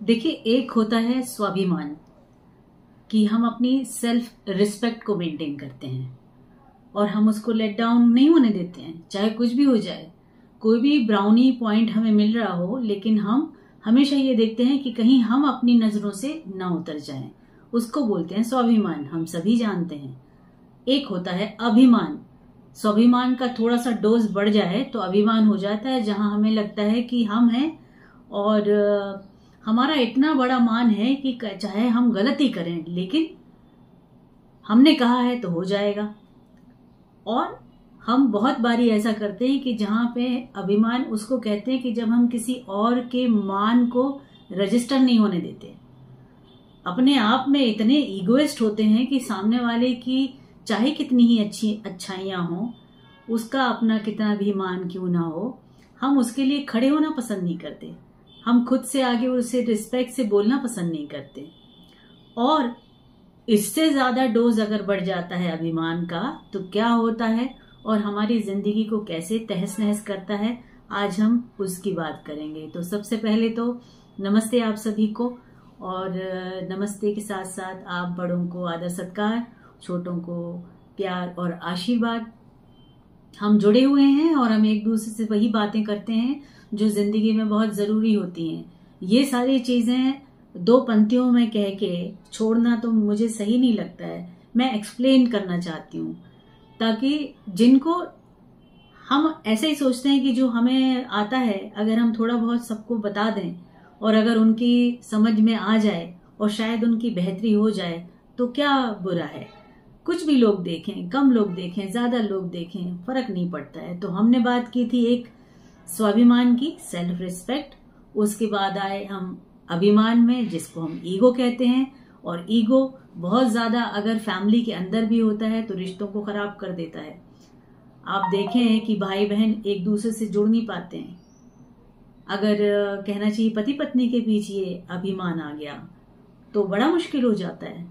देखिए, एक होता है स्वाभिमान कि हम अपनी सेल्फ रिस्पेक्ट को मेंटेन करते हैं और हम उसको लेट डाउन नहीं होने देते हैं, चाहे कुछ भी हो जाए। कोई भी ब्राउनी पॉइंट हमें मिल रहा हो, लेकिन हम हमेशा ये देखते हैं कि कहीं हम अपनी नजरों से ना उतर जाएं। उसको बोलते हैं स्वाभिमान, हम सभी जानते हैं। एक होता है अभिमान। स्वाभिमान का थोड़ा सा डोज बढ़ जाए तो अभिमान हो जाता है, जहां हमें लगता है कि हम हैं और हमारा इतना बड़ा मान है कि चाहे हम गलती करें लेकिन हमने कहा है तो हो जाएगा। और हम बहुत बारी ऐसा करते हैं कि जहां पे अभिमान उसको कहते हैं कि जब हम किसी और के मान को रजिस्टर नहीं होने देते, अपने आप में इतने ईगोइस्ट होते हैं कि सामने वाले की चाहे कितनी ही अच्छी अच्छाइयां हो, उसका अपना कितना भी मान क्यों ना हो, हम उसके लिए खड़े होना पसंद नहीं करते। हम खुद से आगे उसे रिस्पेक्ट से बोलना पसंद नहीं करते। और इससे ज्यादा डोज अगर बढ़ जाता है अभिमान का तो क्या होता है और हमारी जिंदगी को कैसे तहस नहस करता है, आज हम उसकी बात करेंगे। तो सबसे पहले तो नमस्ते आप सभी को, और नमस्ते के साथ साथ आप बड़ों को आदर सत्कार, छोटों को प्यार और आशीर्वाद। हम जुड़े हुए हैं और हम एक दूसरे से वही बातें करते हैं जो जिंदगी में बहुत जरूरी होती हैं। ये सारी चीजें दो पंक्तियों में कह के छोड़ना तो मुझे सही नहीं लगता है। मैं एक्सप्लेन करना चाहती हूँ ताकि जिनको हम ऐसे ही सोचते हैं कि जो हमें आता है अगर हम थोड़ा बहुत सबको बता दें और अगर उनकी समझ में आ जाए और शायद उनकी बेहतरी हो जाए तो क्या बुरा है। कुछ भी लोग देखें, कम लोग देखें, ज्यादा लोग देखें, फर्क नहीं पड़ता है। तो हमने बात की थी एक स्वाभिमान की, सेल्फ रिस्पेक्ट। उसके बाद आए हम अभिमान में, जिसको हम ईगो कहते हैं। और ईगो बहुत ज्यादा अगर फैमिली के अंदर भी होता है तो रिश्तों को खराब कर देता है। आप देखें कि भाई बहन एक दूसरे से जुड़ नहीं पाते हैं। अगर कहना चाहिए पति पत्नी के बीच ये अभिमान आ गया तो बड़ा मुश्किल हो जाता है।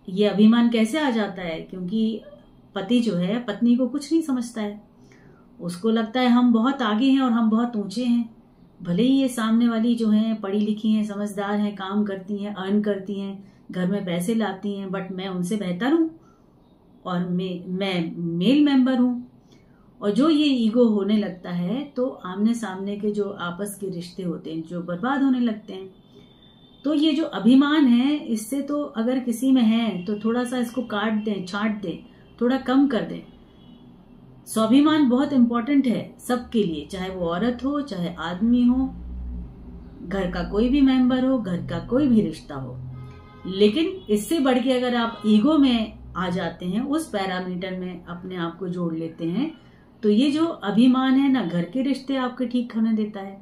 ये अभिमान कैसे आ जाता है? क्योंकि पति जो है पत्नी को कुछ नहीं समझता है। उसको लगता है हम बहुत आगे हैं और हम बहुत ऊंचे हैं। भले ही ये सामने वाली जो है पढ़ी लिखी हैं, समझदार हैं, काम करती हैं, अर्न करती हैं, घर में पैसे लाती हैं, बट मैं उनसे बेहतर हूं और मैं मेल मेंबर हूं। और जो ये ईगो होने लगता है तो आमने सामने के जो आपस के रिश्ते होते हैं जो बर्बाद होने लगते हैं। तो ये जो अभिमान है, इससे तो अगर किसी में है तो थोड़ा सा इसको काट दें, छांट दें, थोड़ा कम कर दें। स्वाभिमान बहुत इंपॉर्टेंट है सबके लिए, चाहे वो औरत हो, चाहे आदमी हो, घर का कोई भी मेंबर हो, घर का कोई भी रिश्ता हो। लेकिन इससे बढ़ के अगर आप ईगो में आ जाते हैं, उस पैरामीटर में अपने आप को जोड़ लेते हैं, तो ये जो अभिमान है ना घर के रिश्ते आपके ठीक होने देता है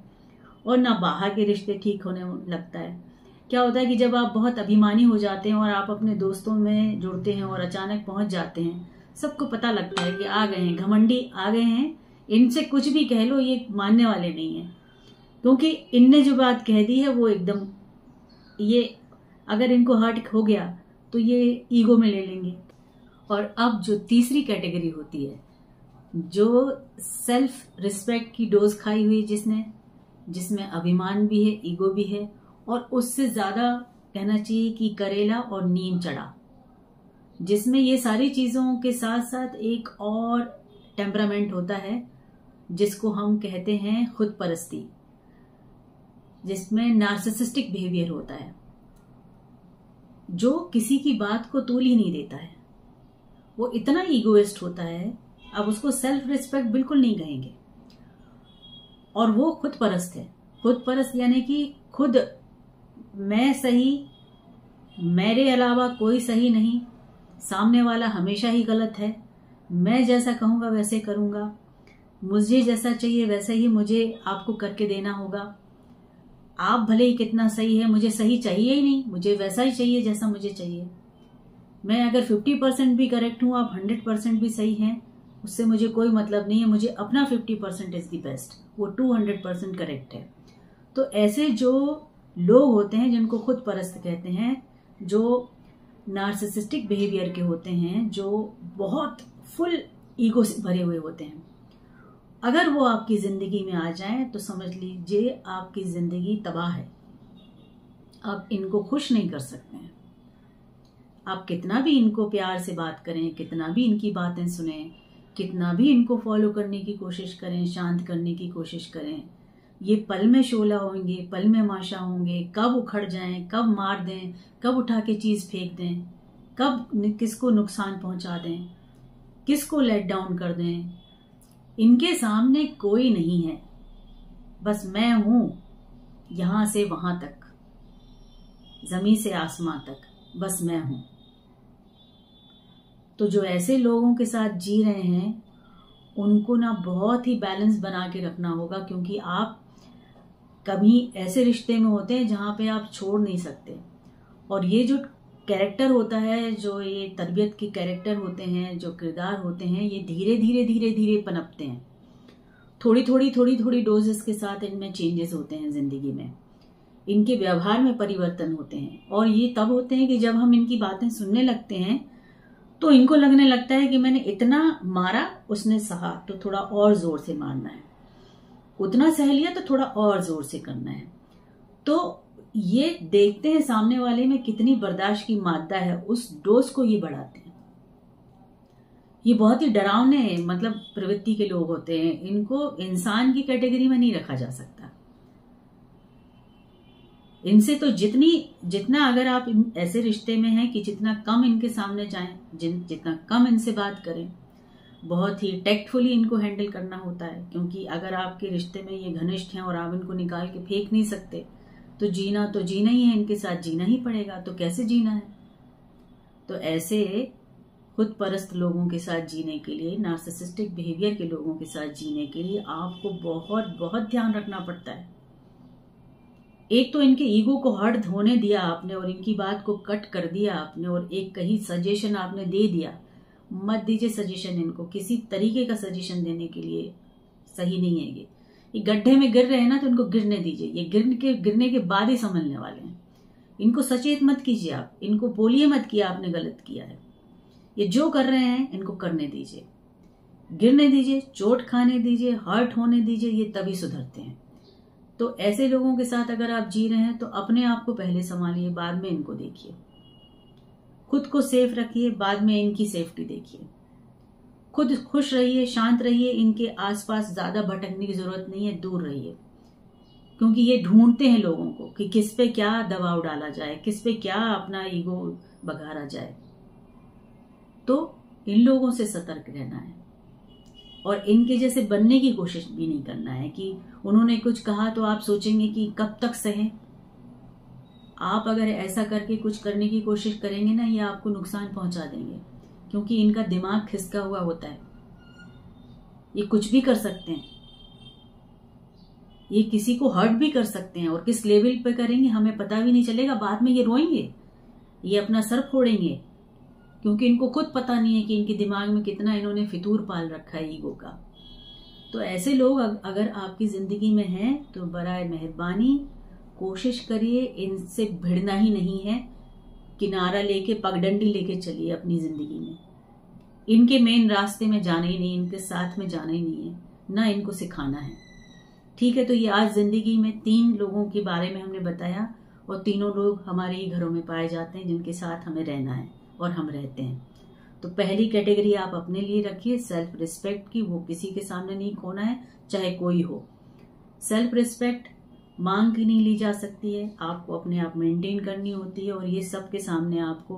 और ना बाहर के रिश्ते ठीक होने लगता है। क्या होता है कि जब आप बहुत अभिमानी हो जाते हैं और आप अपने दोस्तों में जुड़ते हैं और अचानक पहुंच जाते हैं, सबको पता लगता है कि आ गए हैं, घमंडी आ गए हैं, इनसे कुछ भी कह लो ये मानने वाले नहीं है, क्योंकि इनने जो बात कह दी है वो एकदम, ये अगर इनको हर्ट हो गया तो ये ईगो में ले लेंगे। और अब जो तीसरी कैटेगरी होती है, जो सेल्फ रिस्पेक्ट की डोज खाई हुई जिसमें अभिमान भी है, ईगो भी है, और उससे ज्यादा कहना चाहिए कि करेला और नीम चढ़ा, जिसमें ये सारी चीजों के साथ साथ एक और टेम्परामेंट होता है जिसको हम कहते हैं खुद परस्ती, जिसमें नार्सिसिस्टिक बिहेवियर होता है, जो किसी की बात को तूल ही नहीं देता है। वो इतना ईगोइस्ट होता है, अब उसको सेल्फ रिस्पेक्ट बिल्कुल नहीं कहेंगे, और वो खुद परस्त है। खुद परस्त यानी कि खुद मैं सही, मेरे अलावा कोई सही नहीं, सामने वाला हमेशा ही गलत है, मैं जैसा कहूंगा वैसे करूंगा, मुझे जैसा चाहिए वैसा ही मुझे आपको करके देना होगा। आप भले ही कितना सही है, मुझे सही चाहिए ही नहीं, मुझे वैसा ही चाहिए जैसा मुझे चाहिए। मैं अगर 50% भी करेक्ट हूं, आप 100% भी सही हैं, उससे मुझे कोई मतलब नहीं है। मुझे अपना 50% इज द बेस्ट, वो 200% करेक्ट है। तो ऐसे जो लोग होते हैं जिनको खुद परस्त कहते हैं, जो नार्सिसिस्टिक बिहेवियर के होते हैं, जो बहुत फुल ईगो से भरे हुए होते हैं, अगर वो आपकी जिंदगी में आ जाएं तो समझ लीजिए आपकी जिंदगी तबाह है। आप इनको खुश नहीं कर सकते हैं। आप कितना भी इनको प्यार से बात करें, कितना भी इनकी बातें सुने, कितना भी इनको फॉलो करने की कोशिश करें, शांत करने की कोशिश करें, ये पल में शोला होंगे, पल में माशा होंगे, कब उखड़ जाएं, कब मार दें, कब उठा के चीज फेंक दें, कब किसको नुकसान पहुंचा दें, किसको लेट डाउन कर दें। इनके सामने कोई नहीं है, बस मैं हूं, यहां से वहां तक, जमीन से आसमां तक, बस मैं हूं। तो जो ऐसे लोगों के साथ जी रहे हैं उनको ना बहुत ही बैलेंस बना के रखना होगा, क्योंकि आप कभी ऐसे रिश्ते में होते हैं जहां पे आप छोड़ नहीं सकते। और ये जो कैरेक्टर होता है, जो ये तरबियत के कैरेक्टर होते हैं, जो किरदार होते हैं, ये धीरे धीरे धीरे धीरे पनपते हैं। थोड़ी थोड़ी डोजेस के साथ इनमें चेंजेस होते हैं जिंदगी में, इनके व्यवहार में परिवर्तन होते हैं। और ये तब होते हैं कि जब हम इनकी बातें सुनने लगते हैं तो इनको लगने लगता है कि मैंने इतना मारा, उसने सहा, तो थोड़ा और जोर से मारना है, उतना सह लिया तो थोड़ा और जोर से करना है। तो ये देखते हैं सामने वाले में कितनी बर्दाश्त की मात्रा है, उस डोज को ये बढ़ाते हैं। ये बहुत ही डरावने मतलब प्रवृत्ति के लोग होते हैं, इनको इंसान की कैटेगरी में नहीं रखा जा सकता। इनसे तो जितना अगर आप ऐसे रिश्ते में हैं कि जितना कम इनके सामने जाएं, जितना कम इनसे बात करें, बहुत ही टेक्टफुली इनको हैंडल करना होता है। क्योंकि अगर आपके रिश्ते में ये घनिष्ठ हैं और आप इनको निकाल के फेंक नहीं सकते, तो जीना ही है, इनके साथ जीना ही पड़ेगा। तो कैसे जीना है? तो ऐसे खुद परस्त लोगों के साथ जीने के लिए, नार्सिसिस्टिक बिहेवियर के लोगों के साथ जीने के लिए आपको बहुत बहुत ध्यान रखना पड़ता है। एक तो इनके ईगो को हर्ट होने दिया आपने और इनकी बात को कट कर दिया आपने, और एक कहीं सजेशन आपने दे दिया। मत दीजिए सजेशन इनको, किसी तरीके का सजेशन देने के लिए सही नहीं है। ये गड्ढे में गिर रहे हैं ना, तो इनको गिरने दीजिए। ये गिरने के बाद ही संभलने वाले हैं। इनको सचेत मत कीजिए, आप इनको बोलिए मत किया आपने गलत किया है। ये जो कर रहे हैं इनको करने दीजिए, गिरने दीजिए, चोट खाने दीजिए, हर्ट होने दीजिए, ये तभी सुधरते हैं। तो ऐसे लोगों के साथ अगर आप जी रहे हैं तो अपने आप को पहले संभालिए, बाद में इनको देखिए। खुद को सेफ रखिए, बाद में इनकी सेफ्टी देखिए। खुद खुश रहिए, शांत रहिए, इनके आसपास ज्यादा भटकने की जरूरत नहीं है, दूर रहिए। क्योंकि ये ढूंढते हैं लोगों को कि किस पे क्या दबाव डाला जाए, किस पे क्या अपना ईगो बघारा जाए। तो इन लोगों से सतर्क रहना है और इनके जैसे बनने की कोशिश भी नहीं करना है कि उन्होंने कुछ कहा तो आप सोचेंगे कि कब तक सहें। आप अगर ऐसा करके कुछ करने की कोशिश करेंगे ना, ये आपको नुकसान पहुंचा देंगे, क्योंकि इनका दिमाग खिसका हुआ होता है। ये कुछ भी कर सकते हैं, ये किसी को हर्ट भी कर सकते हैं, और किस लेवल पे करेंगे हमें पता भी नहीं चलेगा। बाद में ये रोएंगे, ये अपना सर फोड़ेंगे, क्योंकि इनको खुद पता नहीं है कि इनके दिमाग में कितना इन्होंने फितूर पाल रखा है ईगो का। तो ऐसे लोग अगर आपकी जिंदगी में हैं तो बराए मेहरबानी कोशिश करिए इनसे भिड़ना ही नहीं है। किनारा लेके, पगडंडी लेके चलिए अपनी जिंदगी में। इनके मेन रास्ते में जाना ही नहीं, इनके साथ में जाना ही नहीं है, ना इनको सिखाना है। ठीक है, तो ये आज जिंदगी में 3 लोगों के बारे में हमने बताया, और तीनों लोग हमारे ही घरों में पाए जाते हैं जिनके साथ हमें रहना है और हम रहते हैं। तो पहली कैटेगरी आप अपने लिए रखिए, सेल्फ रिस्पेक्ट की। वो किसी के सामने नहीं खोना है, चाहे कोई हो। सेल्फ रिस्पेक्ट मांग की नहीं ली जा सकती है, आपको अपने आप मेंटेन करनी होती है, और ये सबके सामने आपको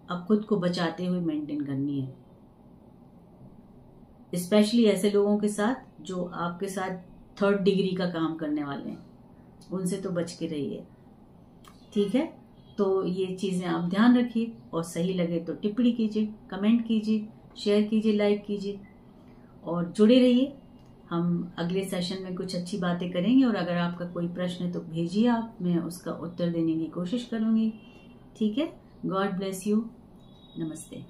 अब खुद को बचाते हुए मेंटेन करनी है। स्पेशली ऐसे लोगों के साथ जो आपके साथ 3rd डिग्री का काम करने वाले हैं, उनसे तो बच के रहिए। ठीक है, तो ये चीजें आप ध्यान रखिए, और सही लगे तो टिप्पणी कीजिए, कमेंट कीजिए, शेयर कीजिए, लाइक कीजिए, और जुड़े रहिए। हम अगले सेशन में कुछ अच्छी बातें करेंगे, और अगर आपका कोई प्रश्न है तो भेजिए आप, मैं उसका उत्तर देने की कोशिश करूंगी। ठीक है, गॉड ब्लेस यू, नमस्ते।